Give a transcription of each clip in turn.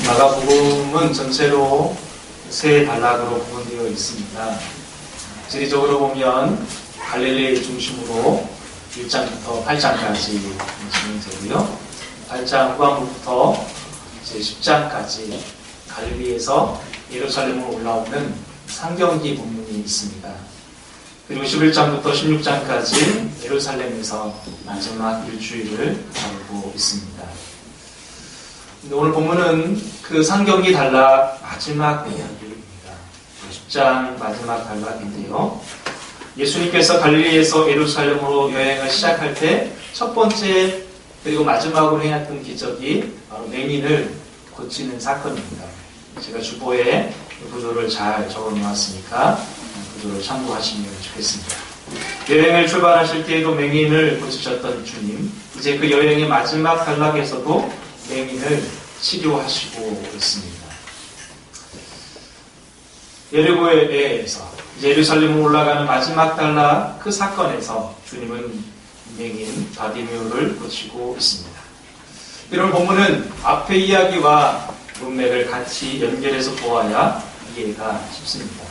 마가복음은 전체로 세 단락으로 구분되어 있습니다. 지리적으로 보면 갈릴리 중심으로 1장부터 8장까지 진행되고요. 8장 후반부부터 이제 10장까지 갈릴리에서 예루살렘으로 올라오는 상경기 본문이 있습니다. 그리고 11장부터 16장까지 예루살렘에서 마지막 일주일을 다루고 있습니다. 오늘 본문은 그 상경기 단락 마지막 이야기입니다. 10장 마지막 단락인데요. 예수님께서 갈릴리에서 예루살렘으로 여행을 시작할 때 첫 번째 그리고 마지막으로 행했던 기적이 바로 맹인을 고치는 사건입니다. 제가 주보에 구조를 잘 적어놓았으니까 구조를 참고하시면 좋겠습니다. 여행을 출발하실 때에도 맹인을 고치셨던 주님, 이제 그 여행의 마지막 단락에서도 맹인을 치료하시고 있습니다. 여리고에서 예루살렘으로 올라가는 마지막 단락 그 사건에서 주님은 맹인 바디메오를 고치고 있습니다. 이런 본문은 앞의 이야기와 문맥을 같이 연결해서 보아야 이해가 쉽습니다.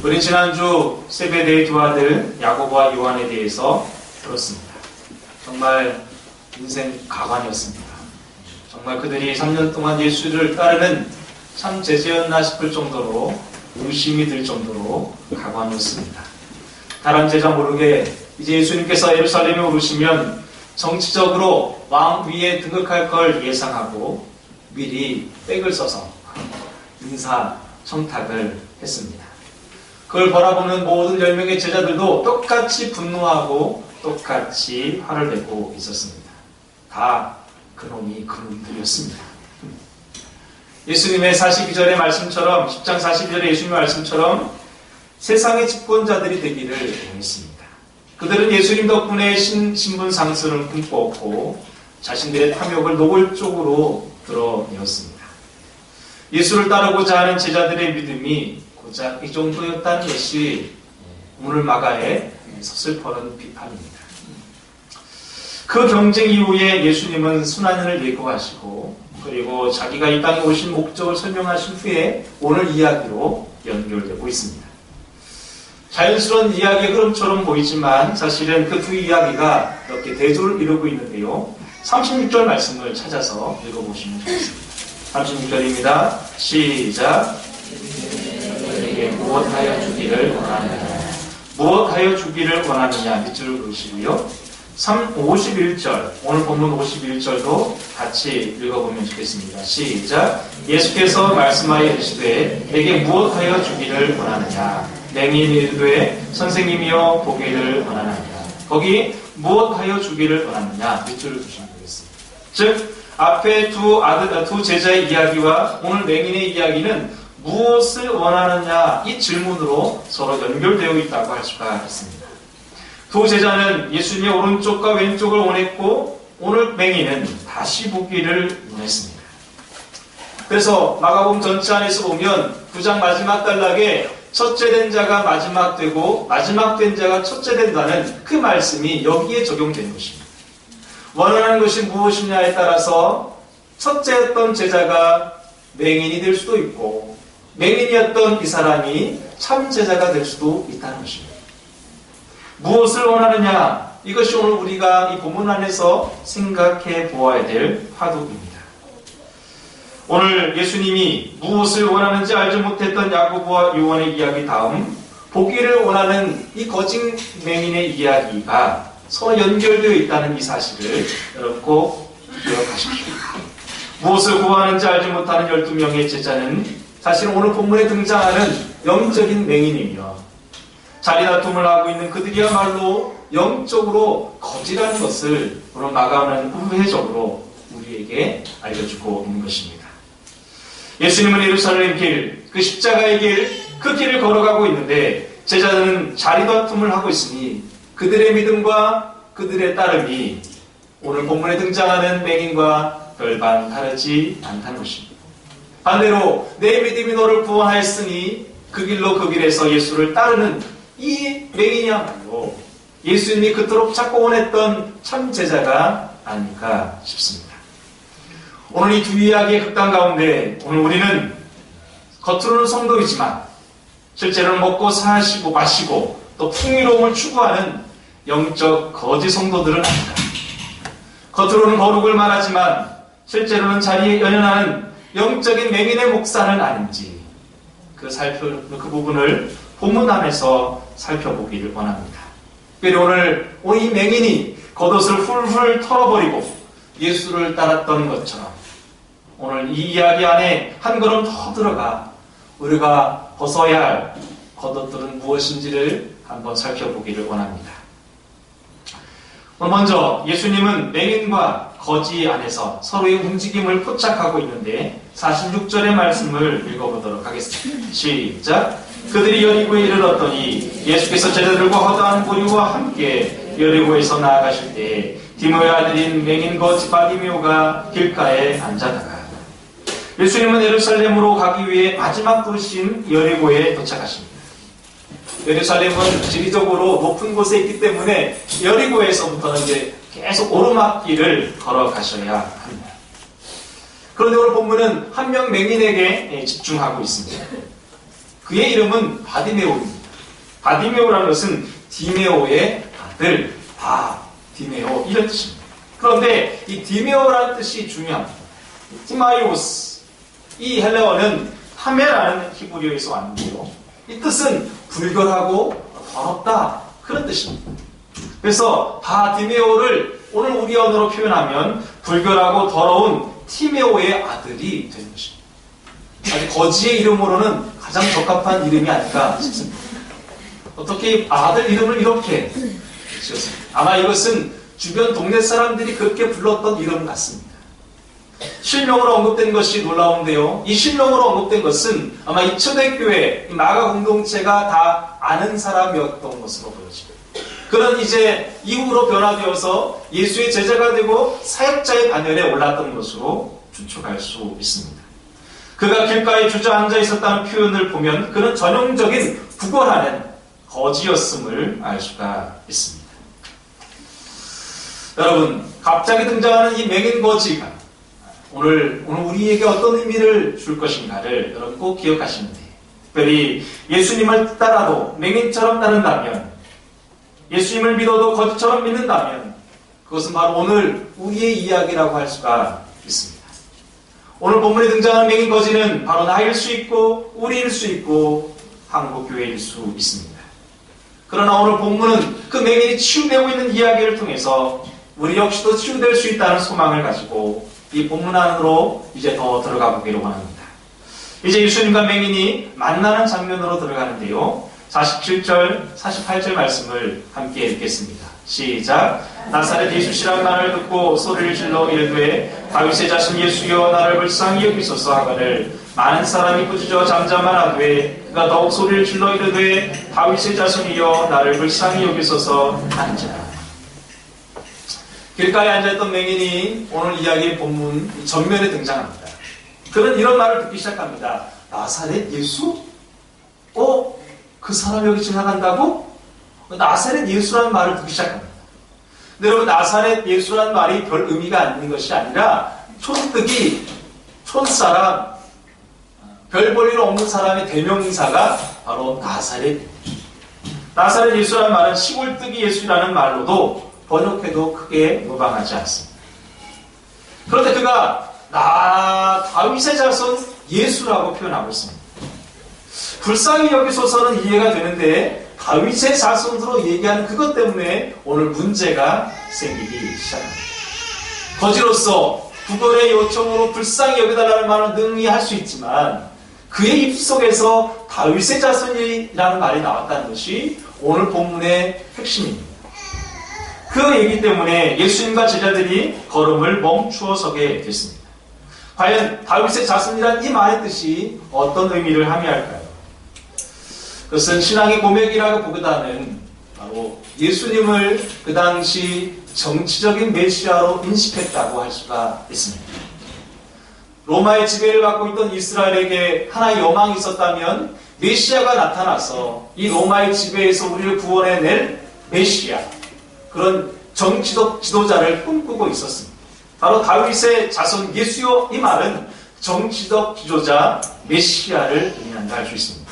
우리 지난주 세베대의 두 아들 야고보와 요한에 대해서 들었습니다. 정말 인생 가관이었습니다. 정말 그들이 3년 동안 예수를 따르는 참 제자였나 싶을 정도로 의심이 들 정도로 가관이었습니다. 다른 제자 모르게 이제 예수님께서 예루살렘에 오르시면 정치적으로 왕 위에 등극할 걸 예상하고 미리 백을 써서 인사 청탁을 했습니다. 그걸 바라보는 모든 10명의 제자들도 똑같이 분노하고 똑같이 화를 내고 있었습니다. 다 그놈이 그놈들이었습니다. 예수님의 42절의 말씀처럼 10장 42절의 예수님의 말씀처럼 세상의 집권자들이 되기를 원했습니다. 그들은 예수님 덕분에 신분 상승을 꿈꾸었고 자신들의 탐욕을 노골적으로 드러내었습니다. 예수를 따르고자 하는 제자들의 믿음이 고작 이 정도였다는 것이 오늘 마가의 서슬퍼런 비판입니다. 그 경쟁 이후에 예수님은 순환을 예고하시고 그리고 자기가 이 땅에 오신 목적을 설명하신 후에 오늘 이야기로 연결되고 있습니다. 자연스러운 이야기의 흐름처럼 보이지만 사실은 그 두 이야기가 이렇게 대조를 이루고 있는데요. 36절 말씀을 찾아서 읽어보시면 좋겠습니다. 36절입니다. 시작. 너에게 무엇하여 주기를 원하느냐. 무엇하여 주기를 원하느냐. 밑줄을 그으시고요. 51절, 오늘 본문 51절도 같이 읽어보면 좋겠습니다. 시작. 예수께서 말씀하여 이르시되 내게 무엇하여 주기를 원하느냐. 맹인이 이르되 선생님이여 보기를 원하느냐. 거기 무엇하여 주기를 원하느냐. 밑줄을 두시면 되겠습니다. 즉 앞에 두 제자의 이야기와 오늘 맹인의 이야기는 무엇을 원하느냐 이 질문으로 서로 연결되어 있다고 할 수가 있습니다. 두 제자는 예수님의 오른쪽과 왼쪽을 원했고 오늘 맹인은 다시 보기를 원했습니다. 그래서 마가복음 전체 안에서 보면 9장 마지막 단락에 첫째 된 자가 마지막 되고 마지막 된 자가 첫째 된다는 그 말씀이 여기에 적용되는 것입니다. 원하는 것이 무엇이냐에 따라서 첫째였던 제자가 맹인이 될 수도 있고 맹인이었던 이 사람이 참 제자가 될 수도 있다는 것입니다. 무엇을 원하느냐? 이것이 오늘 우리가 이 본문 안에서 생각해 보아야 될 화두입니다. 오늘 예수님이 무엇을 원하는지 알지 못했던 야고보와 요한의 이야기 다음 보기를 원하는 이 거짓 맹인의 이야기가 서로 연결되어 있다는 이 사실을 여러분 꼭 기억하십시오. 무엇을 구하는지 알지 못하는 12명의 제자는 사실 오늘 본문에 등장하는 영적인 맹인이며 자리다툼을 하고 있는 그들이야말로 영적으로 거지라는 것을 오늘 마가는 우회적으로 우리에게 알려주고 있는 것입니다. 예수님은 예루살렘 길, 그 십자가의 길, 그 길을 걸어가고 있는데 제자들은 자리다툼을 하고 있으니 그들의 믿음과 그들의 따름이 오늘 본문에 등장하는 맹인과 별반 다르지 않다는 것입니다. 반대로 내 믿음이 너를 구원하였으니 그 길로 그 길에서 예수를 따르는 이 맹인이야말로 예수님이 그토록 찾고 원했던 참 제자가 아닐까 싶습니다. 오늘 이 두 이야기의 극단 가운데 오늘 우리는 겉으로는 성도이지만 실제로는 먹고 사시고 마시고 또 풍요로움을 추구하는 영적 거짓 성도들은 아니다. 겉으로는 거룩을 말하지만 실제로는 자리에 연연하는 영적인 맹인의 목사는 아닌지 그 부분을 본문 안에서 살펴보기를 원합니다. 특별히 오늘 이 맹인이 겉옷을 훌훌 털어버리고 예수를 따랐던 것처럼 오늘 이 이야기 안에 한 걸음 더 들어가 우리가 벗어야 할 겉옷들은 무엇인지를 한번 살펴보기를 원합니다. 먼저 예수님은 맹인과 거지 안에서 서로의 움직임을 포착하고 있는데 46절의 말씀을 읽어보도록 하겠습니다. 시작! 그들이 여리고에 이르렀더니 예수께서 제자들과 허다한 무리와 함께 여리고에서 나아가실 때 디모의 아들인 맹인 거지 바디메오가 길가에 앉아다가 예수님은 예루살렘으로 가기 위해 마지막 도시인 여리고에 도착하십니다. 예루살렘은 지리적으로 높은 곳에 있기 때문에 여리고에서부터는 이제 계속 오르막길을 걸어가셔야 합니다. 그런데 오늘 본문은 한 명 맹인에게 집중하고 있습니다. 그의 이름은 바디메오입니다. 바디메오라는 것은 디메오의 아들, 디메오 이런 뜻입니다. 그런데 이 디메오라는 뜻이 중요합니다. 티마이오스, 이 헬라어는 타메라는 히브리어에서 왔는데요. 이 뜻은 불결하고 더럽다 그런 뜻입니다. 그래서 바디메오를 오늘 우리 언어로 표현하면 불결하고 더러운 티메오의 아들이 되는 것입니다. 아주 거지의 이름으로는 가장 적합한 이름이 아닐까 싶습니다. 어떻게 아들 이름을 이렇게 지었습니다. 아마 이것은 주변 동네 사람들이 그렇게 불렀던 이름 같습니다. 실명으로 언급된 것이 놀라운데요. 이 실명으로 언급된 것은 아마 이 초대교회, 이 마가 공동체가 다 아는 사람이었던 것으로 보여집니다. 그런 이제 이후로 변화되어서 예수의 제자가 되고 사역자의 반열에 올랐던 것으로 추측할 수 있습니다. 그가 길가에 주저앉아 있었다는 표현을 보면 그는 전형적인 구걸하는 거지였음을 알 수가 있습니다. 여러분, 갑자기 등장하는 이 맹인 거지가 오늘 우리에게 어떤 의미를 줄 것인가를 여러분 꼭 기억하시면 돼요. 특별히 예수님을 따라도 맹인처럼 따른다면, 예수님을 믿어도 거지처럼 믿는다면 그것은 바로 오늘 우리의 이야기라고 할 수가 있습니다. 오늘 본문에 등장하는 맹인 거지는 바로 나일 수 있고 우리일 수 있고 한국교회일 수 있습니다. 그러나 오늘 본문은 그 맹인이 치유되고 있는 이야기를 통해서 우리 역시도 치유될 수 있다는 소망을 가지고 이 본문 안으로 이제 더 들어가 보기를 원합니다. 이제 예수님과 맹인이 만나는 장면으로 들어가는데요. 47절, 48절 말씀을 함께 읽겠습니다. 시작! 나사렛 예수시라는 말을 듣고 소리를 질러 이르되 다윗의 자손 예수여 나를 불쌍히 여기소서 하거늘 많은 사람이 꾸짖어 잠잠하되 그가 더욱 소리를 질러 이르되 다윗의 자손이여 나를 불쌍히 여기소서 하는지라. 길가에 앉아있던 맹인이 오늘 이야기의 본문 전면에 등장합니다. 그는 이런 말을 듣기 시작합니다. 나사렛 예수? 그 사람 여기 지나간다고? 나사렛 예수라는 말을 듣기 시작합니다. 근데 여러분, 나사렛 예수라는 말이 별 의미가 있는 것이 아니라 촌뜨기, 촌사람, 별 볼일 없는 사람의 대명사가 바로 나사렛. 나사렛 예수라는 말은 시골뜨기 예수라는 말로도 번역해도 크게 무방하지 않습니다. 그런데 그가 다윗의 자손 예수라고 표현하고 있습니다. 불쌍히 여기소서는 이해가 되는데 다윗의 자손으로 얘기하는 그것 때문에 오늘 문제가 생기기 시작합니다. 거지로서 구걸의 요청으로 불쌍히 여겨달라는 말은 능히 할 수 있지만 그의 입속에서 다윗의 자손이라는 말이 나왔다는 것이 오늘 본문의 핵심입니다. 그 얘기 때문에 예수님과 제자들이 걸음을 멈추어 서게 됐습니다. 과연 다윗의 자손이란 이 말의 뜻이 어떤 의미를 함의할까요? 그것은 신앙의 고백이라고 보기보다는 바로 예수님을 그 당시 정치적인 메시아로 인식했다고 할 수가 있습니다. 로마의 지배를 받고 있던 이스라엘에게 하나의 여망이 있었다면 메시아가 나타나서 이 로마의 지배에서 우리를 구원해낼 메시아, 그런 정치적 지도자를 꿈꾸고 있었습니다. 바로 다윗의 자손 예수요, 이 말은 정치적 지도자 메시아를 의미한다 할 수 있습니다.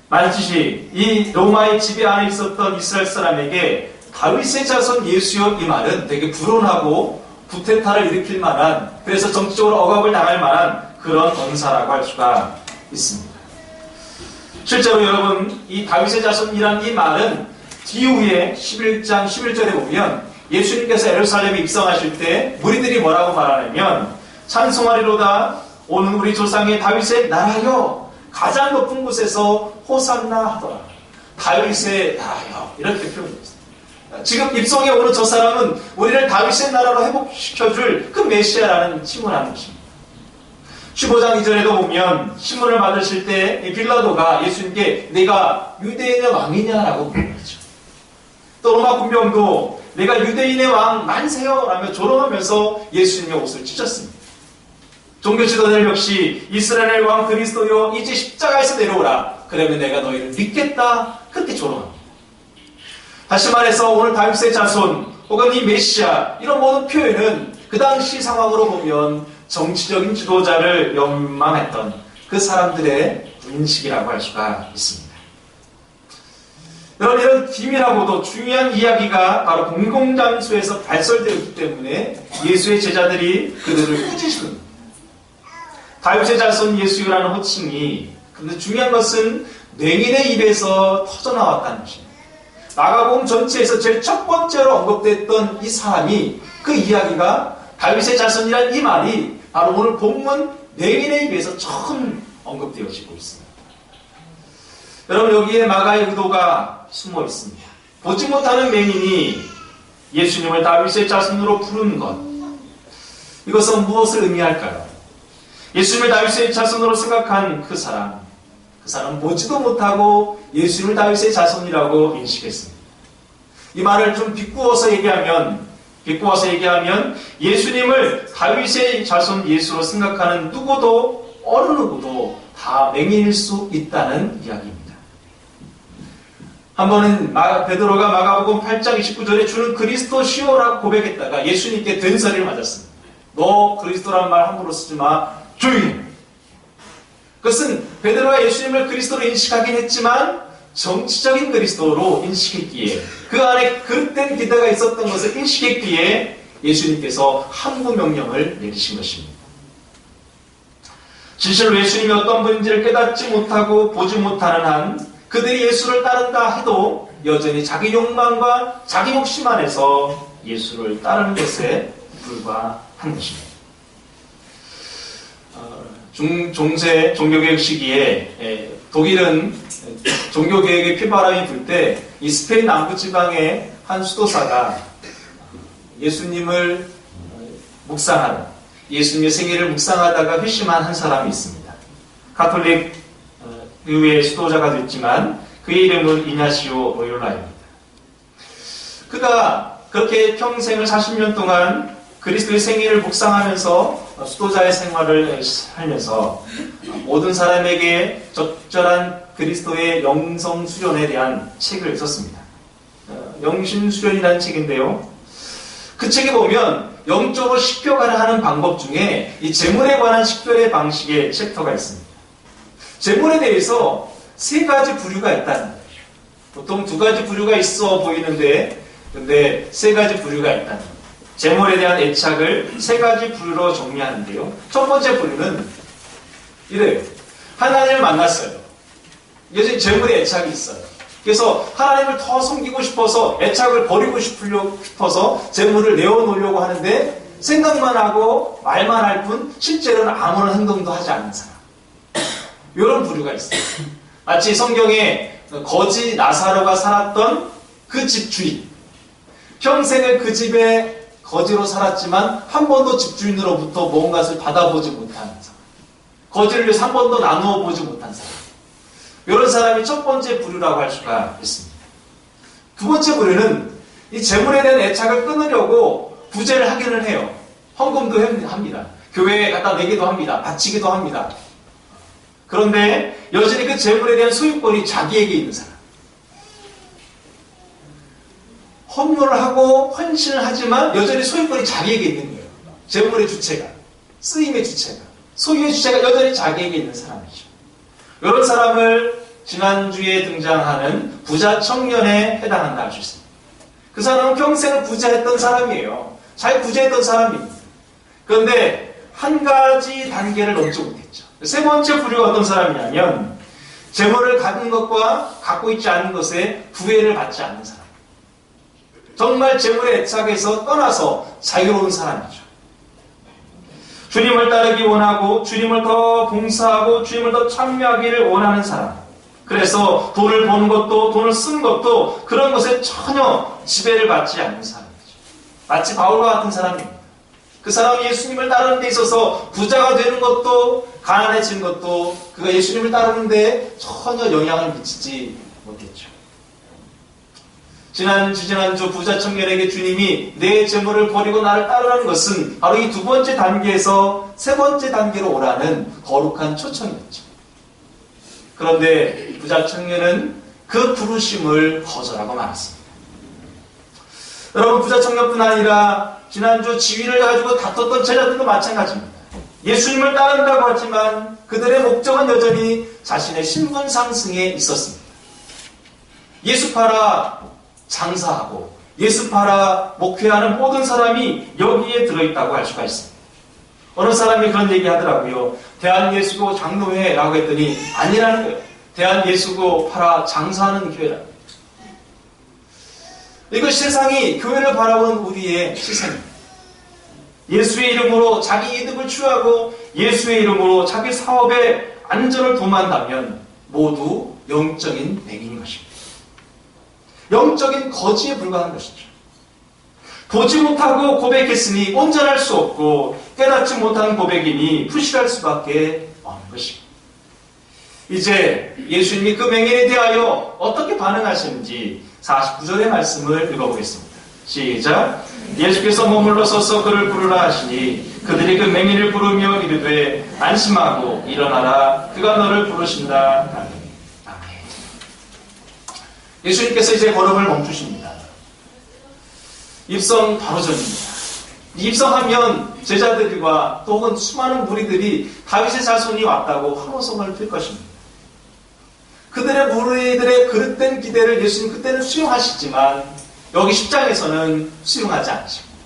만지시 이 로마의 지배 안에 있었던 이스라엘 사람에게 다윗의 자손 예수요, 이 말은 되게 불온하고 구테타를 일으킬 만한, 그래서 정치적으로 억압을 당할 만한 그런 언사라고 할 수가 있습니다. 실제로 여러분, 이 다윗의 자손이란 이 말은 뒤후에 11장 11절에 보면 예수님께서 예루살렘에 입성하실 때 무리들이 뭐라고 말하냐면 찬송하리로다 오는 우리 조상의 다윗의 나라여 가장 높은 곳에서 호산나 하더라. 다윗의 나라여, 이렇게 표현했습니다. 지금 입성에 오는 저 사람은 우리를 다윗의 나라로 회복시켜줄 그 메시아라는 칭언하는 것입니다. 15장 2절에도 보면 신문을 받으실 때 빌라도가 예수님께 내가 유대인의 왕이냐라고 물었죠. 또 로마 군병도 내가 유대인의 왕 만세요 라며 조롱하면서 예수님의 옷을 찢었습니다. 종교 지도자들 역시 이스라엘 왕 그리스도여 이제 십자가에서 내려오라. 그러면 내가 너희를 믿겠다. 그렇게 조롱합니다. 다시 말해서 오늘 다윗의 자손 혹은 이 메시아, 이런 모든 표현은 그 당시 상황으로 보면 정치적인 지도자를 연망했던 그 사람들의 인식이라고 할 수가 있습니다. 여러분, 이런 기밀하고도 중요한 이야기가 바로 공공장소에서 발설되었기 때문에 예수의 제자들이 그들을 꾸짖습니다. 다윗의 자손 예수라는 호칭이, 근데 중요한 것은 맹인의 입에서 터져나왔다는 것입니다. 마가복음 전체에서 제일 첫 번째로 언급됐던 이 사람이, 그 이야기가 다윗의 자손이란 이 말이 바로 오늘 본문 맹인의 입에서 처음 언급되어지고 있습니다. 여러분, 여기에 마가의 의도가 숨어 있습니다. 보지 못하는 맹인이 예수님을 다윗의 자손으로 부르는 것, 이것은 무엇을 의미할까요? 예수님을 다윗의 자손으로 생각한 그 사람 보지도 못하고 예수님을 다윗의 자손이라고 인식했습니다. 이 말을 좀 비꼬아서 얘기하면 예수님을 다윗의 자손 예수로 생각하는 누구도, 어느 누구도 다 맹인일 수 있다는 이야기입니다. 한 번은 베드로가 마가복음 8장 29절에 주는 그리스도시오라고 고백했다가 예수님께 된소리를 맞았습니다. 너 그리스도란 말 함부로 쓰지 마. 조용히 해. 그것은 베드로가 예수님을 그리스도로 인식하긴 했지만 정치적인 그리스도로 인식했기에, 그 안에 그릇된 기대가 있었던 것을 인식했기에 예수님께서 항구 명령을 내리신 것입니다. 진실로 예수님이 어떤 분인지를 깨닫지 못하고 보지 못하는 한 그들이 예수를 따른다 해도 여전히 자기 욕망과 자기 욕심 안에서 예수를 따르는 것에 불과한 것입니다. 중세 종교개혁 시기에 독일은 종교개혁의 피바람이 불 때 이 스페인 남부지방의 한 수도사가 예수님을 묵상하는, 예수님의 생애를 묵상하다가 회심한 한 사람이 있습니다. 가톨릭 의회의 수도자가 됐지만 그의 이름은 이냐시오 로율라입니다. 그가 그렇게 평생을 40년 동안 그리스도의 생애를 묵상하면서 수도자의 생활을 살면서 모든 사람에게 적절한 그리스도의 영성 수련에 대한 책을 썼습니다. 영신 수련이라는 책인데요. 그 책에 보면 영적으로 식별가를 하는 방법 중에 이 재물에 관한 식별의 방식의 챕터가 있습니다. 재물에 대해서 3가지 부류가 있다는 거예요. 보통 2가지 부류가 있어 보이는데, 근데 3가지 부류가 있다는 거예요. 재물에 대한 애착을 3가지 부류로 정리하는데요. 첫 번째 부류는 이래요. 하나님을 만났어요. 여전히 재물에 애착이 있어요. 그래서 하나님을 더 섬기고 싶어서, 애착을 버리고 싶어서 재물을 내어놓으려고 하는데 생각만 하고 말만 할 뿐 실제로는 아무런 행동도 하지 않는 사람. 이런 부류가 있어요. 마치 성경에 거지 나사로가 살았던 그 집 주인. 평생을 그 집에 거지로 살았지만 한 번도 집주인으로부터 무언가를 받아보지 못한 사람. 거지를 위해서 한 번도 나누어 보지 못한 사람. 이런 사람이 첫 번째 부류라고 할 수가 있습니다. 두 번째 부류는 이 재물에 대한 애착을 끊으려고 부재를 하기는 해요. 헌금도 합니다. 교회에 갖다 내기도 합니다. 바치기도 합니다. 그런데 여전히 그 재물에 대한 소유권이 자기에게 있는 사람. 헌물을 하고 헌신을 하지만 여전히 소유권이 자기에게 있는 거예요. 재물의 주체가, 쓰임의 주체가, 소유의 주체가 여전히 자기에게 있는 사람이죠. 이런 사람을 지난주에 등장하는 부자 청년에 해당한다 할 수 있습니다. 그 사람은 평생을 부자했던 사람이에요. 잘 부자했던 사람입니다. 그런데 한 가지 단계를 넘지 못했죠. 세 번째 부류가 어떤 사람이냐면 재물을 갖는 것과 갖고 있지 않은 것에 구애를 받지 않는 사람. 정말 재물의 애착에서 떠나서 자유로운 사람이죠. 주님을 따르기 원하고 주님을 더 봉사하고 주님을 더 참여하기를 원하는 사람. 그래서 돈을 버는 것도 돈을 쓰는 것도 그런 것에 전혀 지배를 받지 않는 사람이죠. 마치 바울과 같은 사람입니다. 그 사람이 예수님을 따르는 데 있어서 부자가 되는 것도 가난해지는 것도 그가 예수님을 따르는 데 전혀 영향을 미치지 못했죠. 지난주 부자 청년에게 주님이 내 재물을 버리고 나를 따르라는 것은 바로 이 두 번째 단계에서 세 번째 단계로 오라는 거룩한 초청이었죠. 그런데 부자 청년은 그 부르심을 거절하고 말았습니다. 여러분, 부자 청년뿐 아니라 지난주 지위를 가지고 다퉜던 제자들도 마찬가지입니다. 예수님을 따른다고 하지만 그들의 목적은 여전히 자신의 신분 상승에 있었습니다. 예수 팔아 장사하고 예수 팔아 목회하는 모든 사람이 여기에 들어있다고 할 수가 있습니다. 어느 사람이 그런 얘기 하더라고요. 대한예수교 장로회라고 했더니 아니라는 거예요. 대한예수교 팔아 장사하는 교회라는 거예요. 이것이 세상이 교회를 바라보는 우리의 시선입니다. 예수의 이름으로 자기 이득을 취하고 예수의 이름으로 자기 사업의 안전을 도모한다면 모두 영적인 맹인인 것입니다. 영적인 거지에 불과한 것이죠. 보지 못하고 고백했으니 온전할 수 없고 깨닫지 못하는 고백이니 부실할 수밖에 없는 것입니다. 이제 예수님이 그 맹인에 대하여 어떻게 반응하시는지 49절의 말씀을 읽어보겠습니다. 시작. 예수께서 머물러 서서 그를 부르라 하시니 그들이 그 맹인을 부르며 이르되 안심하고 일어나라 그가 너를 부르신다. 아멘. 예수님께서 이제 걸음을 멈추십니다. 입성 바로 전입니다. 입성하면 제자들과 또 혹은 수많은 무리들이 다윗의 자손이 왔다고 환호성을 필 것입니다. 그들의 무리들의 그릇된 기대를 예수님 그때는 수용하시지만 여기 10장에서는 수용하지 않으십니다.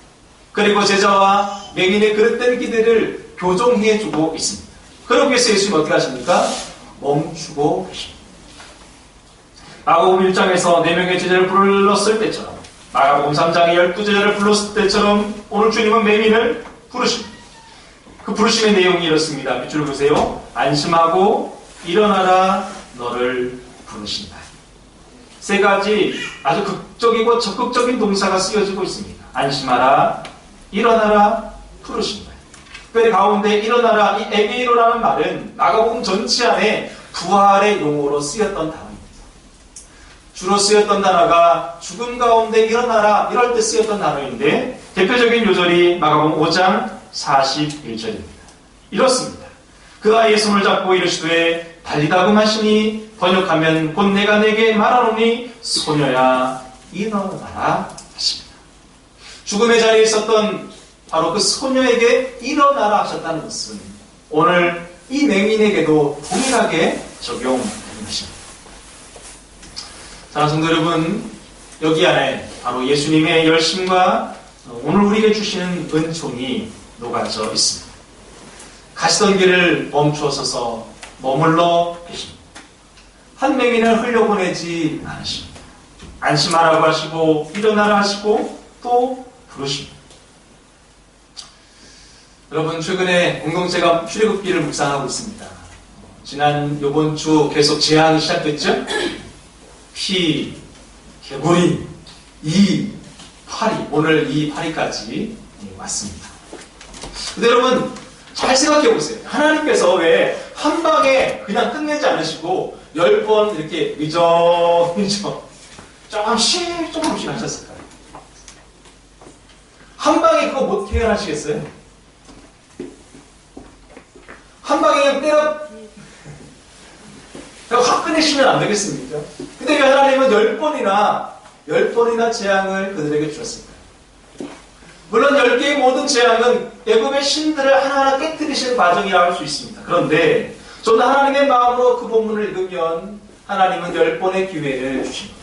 그리고 제자와 맹인의 그릇된 기대를 교정해주고 있습니다. 그러기 위해서 예수님 어떻게 하십니까? 멈추고 계십니다. 마가복음 1장에서 4명의 제자를 불렀을 때처럼 마가복음 3장에 12제자를 불렀을 때처럼 오늘 주님은 맹인을 부르십니다. 그 부르심의 내용이 이렇습니다. 밑줄을 보세요. 안심하고 일어나라 너를 부르신다. 세 가지 아주 극적이고 적극적인 동사가 쓰여지고 있습니다. 안심하라, 일어나라, 부르신다. 특별히 가운데 일어나라, 이 에게이로라는 말은 마가복음 전체 안에 부활의 용어로 쓰였던 단어입니다. 주로 쓰였던 단어가 죽음 가운데 일어나라 이럴 때 쓰였던 단어인데 대표적인 요절이 마가복음 5장 41절입니다. 이렇습니다. 그 아이의 손을 잡고 이르시되 달리다금 하시니 번역하면 곧 내가 내게 말하노니 소녀야 일어나라 하십니다. 죽음의 자리에 있었던 바로 그 소녀에게 일어나라 하셨다는 것은 오늘 이 맹인에게도 동일하게 적용되는 것입니다. 자, 성도 여러분, 여기 안에 바로 예수님의 열심과 오늘 우리에게 주시는 은총이 녹아져 있습니다. 가시던 길을 멈추어서서 머물러 계십니다. 한 맹인을 흘려보내지 않으십니다. 안심하라고 하시고 일어나라 하시고 또 부르십니다. 여러분, 최근에 공동체가 출애굽기를 묵상하고 있습니다. 이번 주 계속 재앙이 시작됐죠? 피, 개구리, 파리, 오늘 파리까지 왔습니다. 근데 여러분, 잘 생각해 보세요. 하나님께서 왜 한 방에 그냥 끝내지 않으시고 10번 이렇게 미적미적 조금씩 하셨을까요? 한 방에 그거 못 해결하시겠어요? 한 방에 그냥 확 끝내시면 안 되겠습니까? 근데 왜 하나님은 10번이나 10번이나 재앙을 그들에게 주었습니다. 물론 10개의 모든 재앙은 애굽의 신들을 하나하나 깨뜨리시는 과정이라 할 수 있습니다. 그런데 좀 더 하나님의 마음으로 그 본문을 읽으면 하나님은 10번의 기회를 주십니다.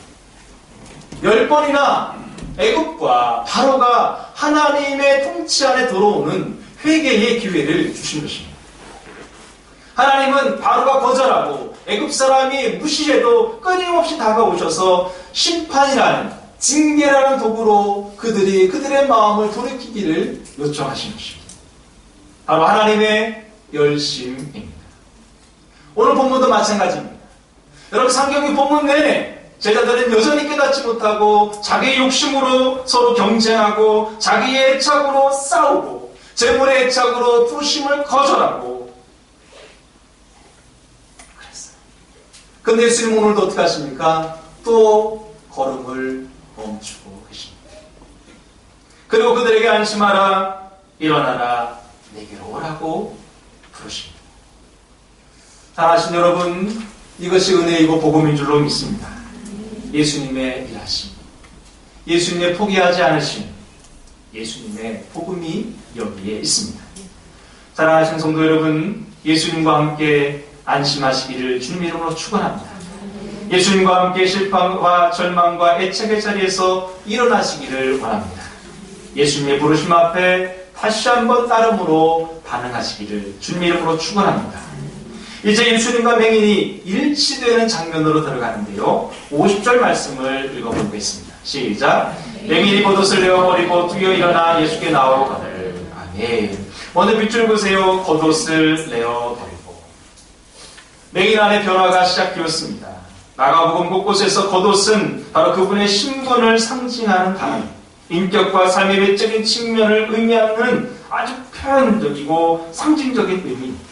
10번이나 애굽과 바로가 하나님의 통치 안에 들어오는 회개의 기회를 주신 것입니다. 하나님은 바로가 거절하고 애굽 사람이 무시해도 끊임없이 다가오셔서 심판이라는 징계라는 도구로 그들의 마음을 돌이키기를 요청하신 것입니다. 바로 하나님의 열심입니다. 오늘 본문도 마찬가지입니다. 여러분 창세기 본문 내내 제자들은 여전히 깨닫지 못하고 자기의 욕심으로 서로 경쟁하고 자기의 애착으로 싸우고 재물의 애착으로 부르심을 거절하고 그랬어요. 근데 예수님 오늘도 어떻게 하십니까? 또 걸음을 멈추고 계십니다. 그리고 그들에게 안심하라, 일어나라, 내게로 오라고 부르십니다. 사랑하신 여러분, 이것이 은혜이고 복음인 줄로 믿습니다. 예수님의 일하심, 예수님의 포기하지 않으심, 예수님의 복음이 여기에 있습니다. 사랑하신 성도 여러분, 예수님과 함께 안심하시기를 주님 이름으로 축원합니다. 예수님과 함께 실망과 절망과 애착의 자리에서 일어나시기를 원합니다. 예수님의 부르심 앞에 다시 한번 따름으로 반응하시기를 주님 이름으로 축원합니다. 이제 예수님과 맹인이 일치되는 장면으로 들어가는데요. 50절 말씀을 읽어보겠습니다. 시작. 맹인이 겉옷을 내어버리고 뛰어 일어나 예수께 나오거늘. 아멘. 먼저 밑줄 그으세요. 겉옷을 내어버리고. 맹인 안에 변화가 시작되었습니다. 마가복음 곳곳에서 겉옷은 바로 그분의 신분을 상징하는 단어, 인격과 삶의 외적인 측면을 의미하는 아주 표현적이고 상징적인 의미입니다.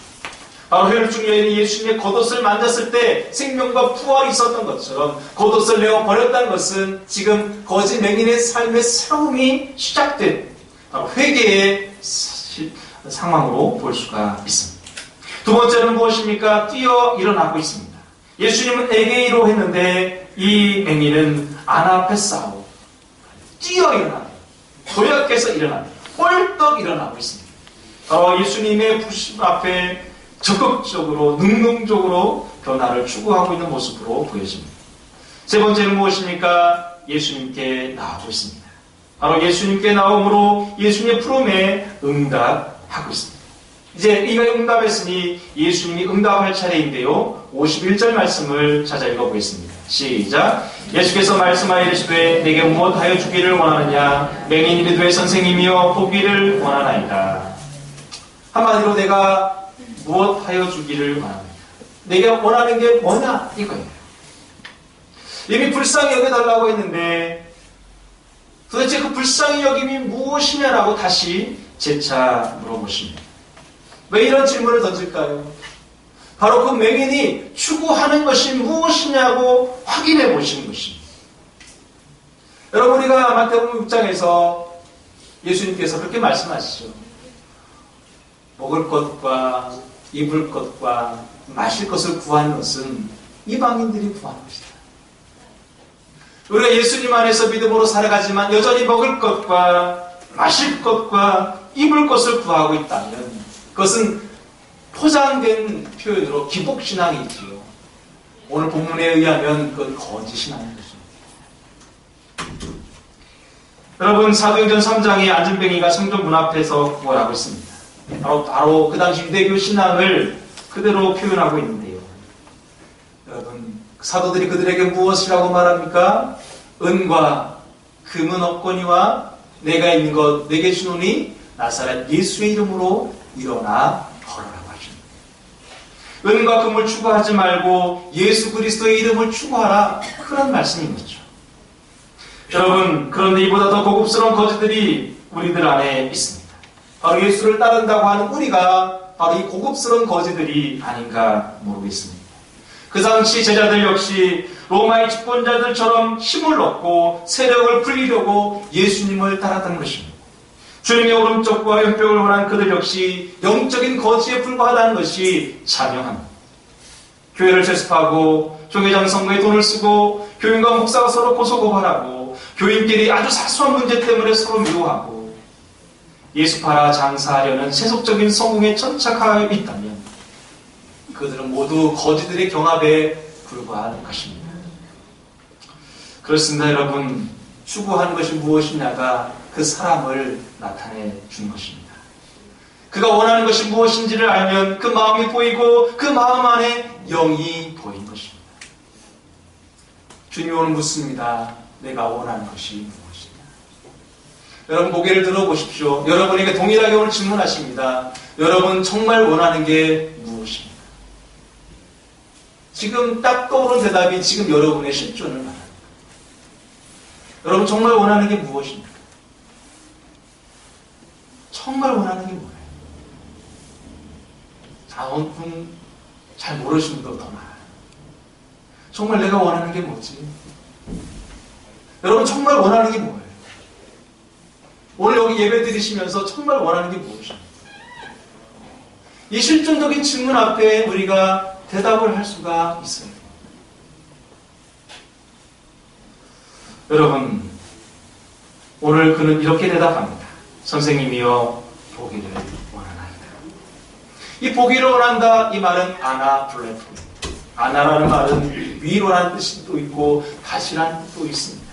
바로 혈중 여인이 예수님의 겉옷을 만졌을 때 생명과 부활이 있었던 것처럼 겉옷을 내어버렸다는 것은 지금 거짓 맹인의 삶의 새로움이 시작된 바로 회개의 상황으로 볼 수가 있습니다. 두 번째는 무엇입니까? 뛰어 일어나고 있습니다. 예수님은 에게이로 했는데 이 맹인은 아나페사오, 뛰어 일어나요. 도약해서 일어나요. 홀떡 일어나고 있습니다. 예수님의 부심 앞에 적극적으로 능동적으로 변화를 추구하고 있는 모습으로 보여집니다. 세 번째는 무엇입니까? 예수님께 나오고 있습니다. 바로 예수님께 나옴으로 예수님의 부름에 응답하고 있습니다. 이제 이가 응답했으니 예수님이 응답할 차례인데요. 51절 말씀을 찾아 읽어보겠습니다. 시작. 예수께서 말씀하여 이르시되 내게 무엇하여 주기를 원하느냐? 맹인이 이르되 선생님이여 보기를 원하나이다. 한마디로 내가 무엇하여 주기를 원합니다. 내가 원하는 게 뭐냐? 이거예요. 이미 불쌍히 여겨달라고 했는데 도대체 그 불쌍히 여김이 무엇이냐라고 다시 재차 물어보십니다. 왜 이런 질문을 던질까요? 바로 그 맹인이 추구하는 것이 무엇이냐고 확인해 보시는 것입니다. 여러분, 우리가 마태복음 6장에서 예수님께서 그렇게 말씀하시죠. 먹을 것과 입을 것과 마실 것을 구하는 것은 이방인들이 구하는 것이다. 우리가 예수님 안에서 믿음으로 살아가지만 여전히 먹을 것과 마실 것과 입을 것을 구하고 있다면 그것은 포장된 표현으로 기복신앙이지요. 오늘 본문에 의하면 그건 거짓신앙인 것입니다. 여러분, 사도행전 3장에 안진뱅이가 성전 문 앞에서 구걸하고 있습니다. 바로 그 당시 유대교 신앙을 그대로 표현하고 있는데요. 여러분, 사도들이 그들에게 무엇이라고 말합니까? 은과 금은 없거니와 내가 있는 것 내게 주노니 나사렛 예수의 이름으로 일어나 걸어라고 하십니다. 은과 금을 추구하지 말고 예수 그리스도의 이름을 추구하라, 그런 말씀인 거죠. 여러분, 그런데 이보다 더 고급스러운 거지들이 우리들 안에 있습니다. 바로 예수를 따른다고 하는 우리가 바로 이 고급스러운 거지들이 아닌가 모르겠습니다. 그 당시 제자들 역시 로마의 집권자들처럼 힘을 얻고 세력을 불리려고 예수님을 따랐던 것입니다. 주님의 오른쪽과 왼벽을 원한 그들 역시 영적인 거지에 불과하다는 것이 자명합니다. 교회를 세습하고 종회장 선거에 돈을 쓰고 교인과 목사가 서로 고소고발하고 교인끼리 아주 사소한 문제 때문에 서로 미워하고 예수 팔아 장사하려는 세속적인 성공에 천착하여 있다면 그들은 모두 거지들의 경합에 불과한 것입니다. 그렇습니다, 여러분. 추구하는 것이 무엇이냐가 그 사람을 나타내 준 것입니다. 그가 원하는 것이 무엇인지를 알면 그 마음이 보이고 그 마음 안에 영이 보인 것입니다. 주님이 오늘 묻습니다. 내가 원하는 것이 무엇이냐? 여러분 고개를 들어보십시오. 여러분에게 동일하게 오늘 질문하십니다. 여러분 정말 원하는 게 무엇입니까? 지금 딱 떠오른 대답이 지금 여러분의 실존을 말합니다. 여러분 정말 원하는 게 무엇입니까? 정말 원하는 게 뭐예요? 자원분 잘 모르시는 분도 더 많아요. 정말 내가 원하는 게 뭐지? 여러분 정말 원하는 게 뭐예요? 오늘 여기 예배 드리시면서 정말 원하는 게 무엇입니까? 이 실존적인 질문 앞에 우리가 대답을 할 수가 있어요. 여러분, 오늘 그는 이렇게 대답합니다. 선생님이여, 보기를 원하나이다. 이 보기를 원한다, 이 말은 아나플레토입니다. 아나라는 말은 위로라는 뜻도 있고 다시라는 뜻도 있습니다.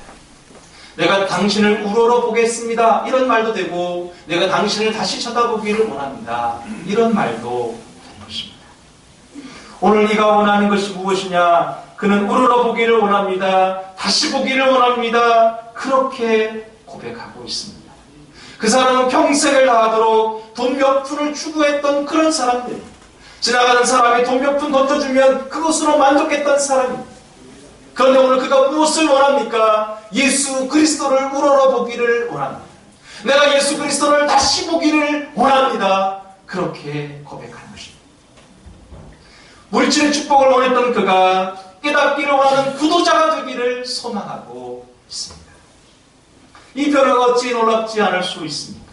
내가 당신을 우러러 보겠습니다. 이런 말도 되고 내가 당신을 다시 쳐다보기를 원합니다. 이런 말도 되는 것입니다. 오늘 네가 원하는 것이 무엇이냐? 그는 우러러 보기를 원합니다. 다시 보기를 원합니다. 그렇게 고백하고 있습니다. 그 사람은 평생을 다하도록 돈 몇 푼을 추구했던 그런 사람들, 지나가는 사람이 돈 몇 푼 던져주면 그것으로 만족했던 사람입니다. 그런데 오늘 그가 무엇을 원합니까? 예수 그리스도를 우러러 보기를 원합니다. 내가 예수 그리스도를 다시 보기를 원합니다. 그렇게 고백하는 것입니다. 물질의 축복을 원했던 그가 깨닫기를 원하는 구도자가 되기를 소망하고 있습니다. 이 변화가 어찌 놀랍지 않을 수 있습니까?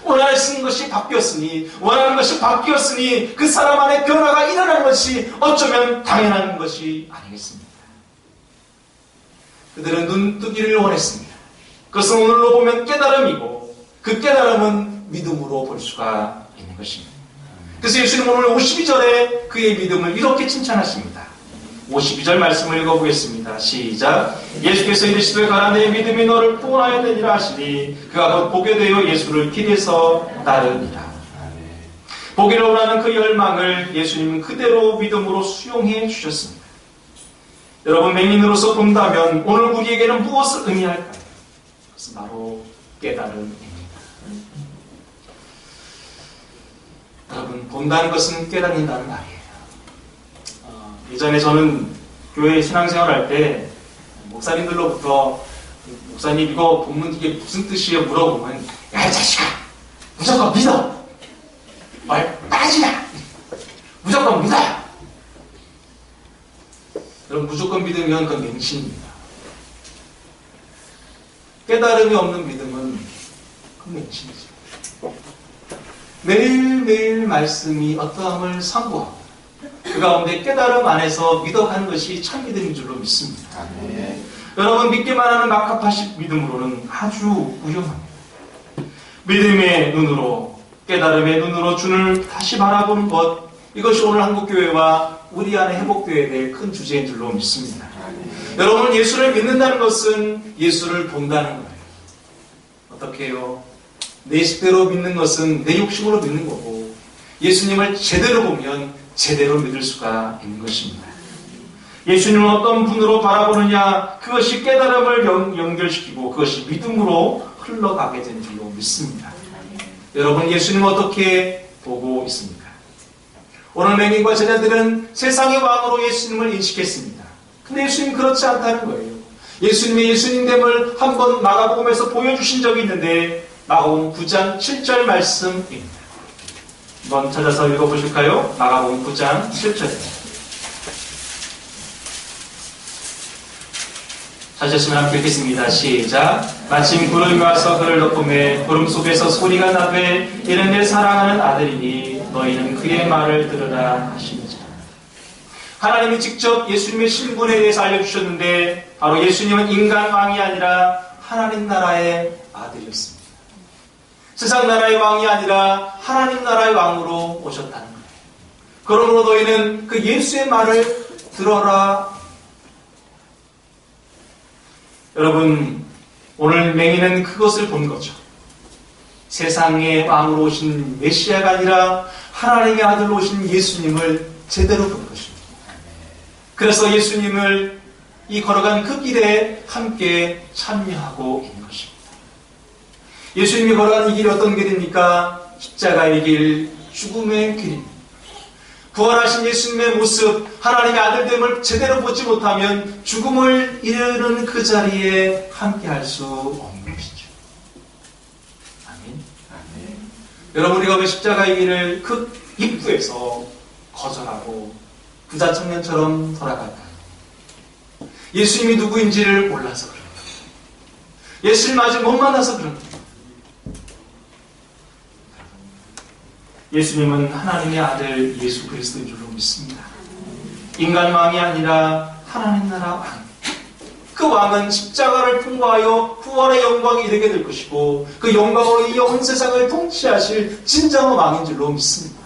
원하는 것이 바뀌었으니 그 사람 안에 변화가 일어나는 것이 어쩌면 당연한 것이 아니겠습니까? 그들은 눈뜨기를 원했습니다. 그것은 오늘로 보면 깨달음이고 그 깨달음은 믿음으로 볼 수가 있는 것입니다. 그래서 예수님 오늘 52절에 그의 믿음을 이렇게 칭찬하십니다. 52절 말씀을 읽어보겠습니다. 시작. 예수께서 이르시되 가라 내 믿음이 너를 구원하여 되리라 하시니 그가 곧 보게 되어 예수를 길에서 따르니라. 보기를 원하는 그 열망을 예수님은 그대로 믿음으로 수용해 주셨습니다. 여러분 맹인으로서 본다면 오늘 우리에게는 무엇을 의미할까요? 그것은 바로 깨달음입니다. 여러분 본다는 것은 깨닫는다는 말이에요. 예전에 저는 교회 신앙생활 할 때 목사님들로부터 목사님 이거 본문 이게 무슨 뜻이에요? 물어보면 야 이 자식아 무조건 믿어 말 따지냐 무조건 믿어. 여러분 무조건 믿으면 그건 맹신입니다. 깨달음이 없는 믿음은 그건 맹신이죠. 매일매일 말씀이 어떠함을 상고하고 그 가운데 깨달음 안에서 믿어가는 것이 참 믿음인 줄로 믿습니다. 네. 여러분 믿기만 하는 막합하신 믿음으로는 아주 위험합니다. 믿음의 눈으로 깨달음의 눈으로 주를 다시 바라보는 것, 이것이 오늘 한국교회와 우리 안에 회복되어야 될 큰 주제인 줄로 믿습니다. 네. 여러분 예수를 믿는다는 것은 예수를 본다는 거예요. 어떻게 해요? 내 식대로 믿는 것은 내 욕심으로 믿는 거고 예수님을 제대로 보면 제대로 믿을 수가 있는 것입니다. 예수님을 어떤 분으로 바라보느냐 그것이 깨달음을 연결시키고 그것이 믿음으로 흘러가게 된 줄로 믿습니다. 여러분 예수님을 어떻게 보고 있습니까? 오늘 맹인과 제자들은 세상의 왕으로 예수님을 인식했습니다. 근데 예수님 그렇지 않다는 거예요. 예수님의 예수님됨을 한번 마가복음에서 보여주신 적이 있는데 마가복음 9장 7절 말씀입니다. 한번 찾아서 읽어보실까요? 마가복음 9장 7절. 찾으시면 함께 읽겠습니다. 시작. 마침 구름이 와서 그를 덮음에 구름 속에서 소리가 나되 이는 내 사랑하는 아들이니 너희는 그의 말을 들으라 하시니라. 하나님이 직접 예수님의 신분에 대해서 알려주셨는데 바로 예수님은 인간 왕이 아니라 하나님 나라의 아들이었습니다. 세상 나라의 왕이 아니라 하나님 나라의 왕으로 오셨다는 거예요. 그러므로 너희는 그 예수의 말을 들어라. 여러분, 오늘 맹인은 그것을 본 거죠. 세상의 왕으로 오신 메시아가 아니라 하나님의 아들로 오신 예수님을 제대로 본 것입니다. 그래서 예수님을 이 걸어간 그 길에 함께 참여하고 있는 것입니다. 예수님이 걸어간 이 길이 어떤 길입니까? 십자가의 길, 죽음의 길입니다. 부활하신 예수님의 모습, 하나님의 아들됨을 제대로 보지 못하면 죽음을 이르는 그 자리에 함께할 수 없는 것이죠. 아멘. 아멘. 여러분, 우리가 왜 십자가의 길을 그 입구에서 거절하고 부자 청년처럼 돌아갈까요? 예수님이 누구인지를 몰라서 그런 거예요. 예수님 아직 못 만나서 그런 거예요. 예수님은 하나님의 아들 예수 그리스도인 줄로 믿습니다. 인간 왕이 아니라 하나님 나라 왕. 그 왕은 십자가를 통과하여 부활의 영광이 이르게 될 것이고 그 영광으로 이 온 세상을 통치하실 진정한 왕인 줄로 믿습니다.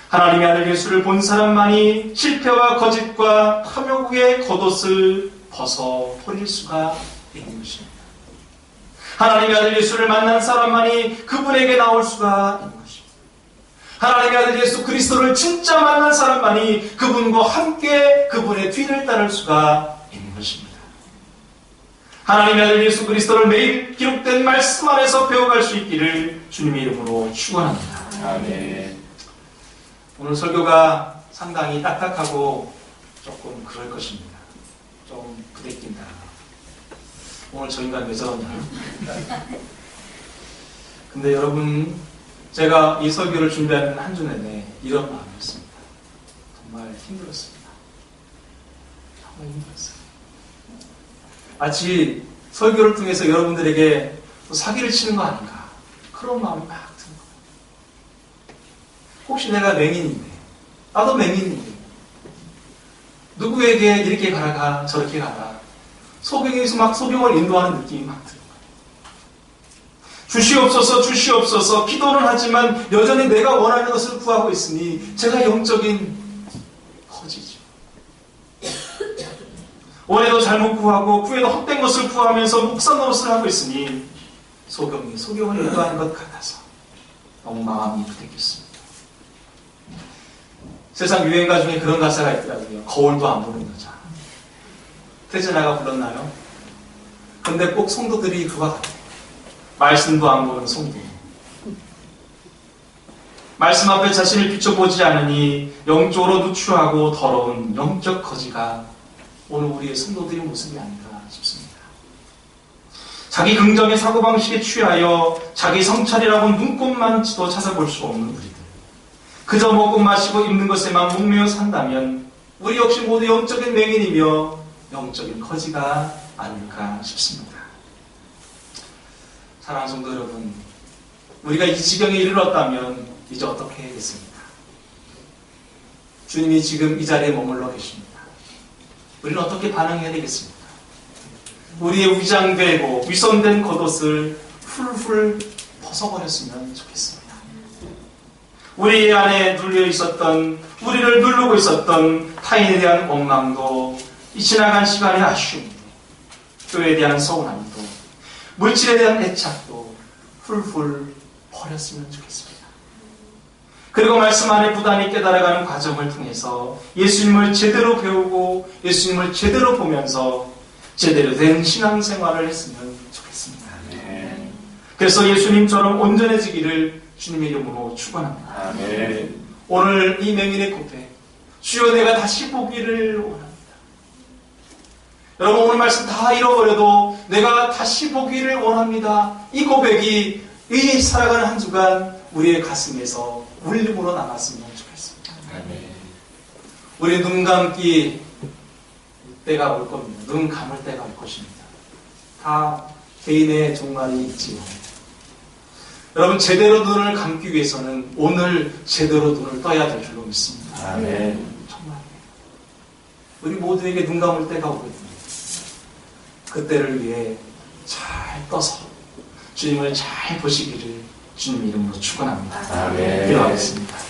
하나님의 아들 예수를 본 사람만이 실패와 거짓과 탐욕의 겉옷을 벗어버릴 수가 있는 것입니다. 하나님의 아들 예수를 만난 사람만이 그분에게 나올 수가 있는 것입니다. 하나님의 아들 예수 그리스도를 진짜 만난 사람만이 그분과 함께 그분의 뒤를 따를 수가 있는 것입니다. 하나님의 아들 예수 그리스도를 매일 기록된 말씀 안에서 배워갈 수 있기를 주님의 이름으로 축원합니다. 아멘. 오늘 설교가 상당히 딱딱하고 조금 그럴 것입니다. 좀 부대낀다. 오늘 저 인간 왜 저러냐. 근데 여러분, 제가 이 설교를 준비하는 한 주 내내 이런 마음이었습니다. 정말 힘들었습니다. 정말 힘들었어요. 마치 설교를 통해서 여러분들에게 사기를 치는 거 아닌가, 그런 마음이 막 드는 거예요. 혹시 내가 맹인인데, 나도 맹인인데 누구에게 이렇게 가라 저렇게 가라 소경에서 막 소경을 인도하는 느낌이 막 드는 거예요. 주시옵소서 주시옵소서 기도는 하지만 여전히 내가 원하는 것을 구하고 있으니 제가 영적인 거지죠. 원해도 잘못 구하고 구해도 헛된 것을 구하면서 목사 노릇을 하고 있으니 소경이 소경을 인도하는 것 같아서 너무 마음이 부대꼈습니다. 세상 유행가 중에 그런 가사가 있더라고요. 거울도 안 보는 여자. 태진아가 불렀나요? 근데 꼭 성도들이 그와 같아요. 말씀도 안 보는 성도. 말씀 앞에 자신을 비춰보지 않으니 영적으로 누추하고 더러운 영적 거지가 오늘 우리의 성도들의 모습이 아닌가 싶습니다. 자기 긍정의 사고방식에 취하여 자기 성찰이라고 눈꼽만치도 찾아볼 수 없는 우리들. 그저 먹고 마시고 입는 것에만 목매어 산다면 우리 역시 모두 영적인 맹인이며 영적인 거지가 아닐까 싶습니다. 사랑하는 성도 여러분, 우리가 이 지경에 이르렀다면 이제 어떻게 해야겠습니까? 주님이 지금 이 자리에 머물러 계십니다. 우리는 어떻게 반응해야 되겠습니까? 우리의 위장되고 위선된 겉옷을 훌훌 벗어버렸으면 좋겠습니다. 우리 안에 눌려 있었던, 우리를 누르고 있었던 타인에 대한 원망도, 이 지나간 시간의 아쉬움도, 교회에 대한 서운함도, 물질에 대한 애착도 훌훌 버렸으면 좋겠습니다. 그리고 말씀 안에 부단히 깨달아가는 과정을 통해서 예수님을 제대로 배우고 예수님을 제대로 보면서 제대로 된 신앙생활을 했으면 좋겠습니다. 아멘. 그래서 예수님처럼 온전해지기를 주님의 이름으로 축원합니다. 아멘. 오늘 이 맹인의 고백, 주여 내가 다시 보기를 원합니다. 여러분, 오늘 말씀 다 잃어버려도 내가 다시 보기를 원합니다. 이 고백이 이 살아가는 한 주간 우리의 가슴에서 울림으로 남았으면 좋겠습니다. 아멘. 우리 눈 감기 때가 올 겁니다. 눈 감을 때가 올 것입니다. 다 개인의 종말이 있지요. 여러분, 제대로 눈을 감기 위해서는 오늘 제대로 눈을 떠야 될 줄로 믿습니다. 아멘. 정말 우리 모두에게 눈 감을 때가 오거든요. 그때를 위해 잘 떠서 주님을 잘 보시기를 주님 이름으로 축원합니다. 아멘. 기도하겠습니다.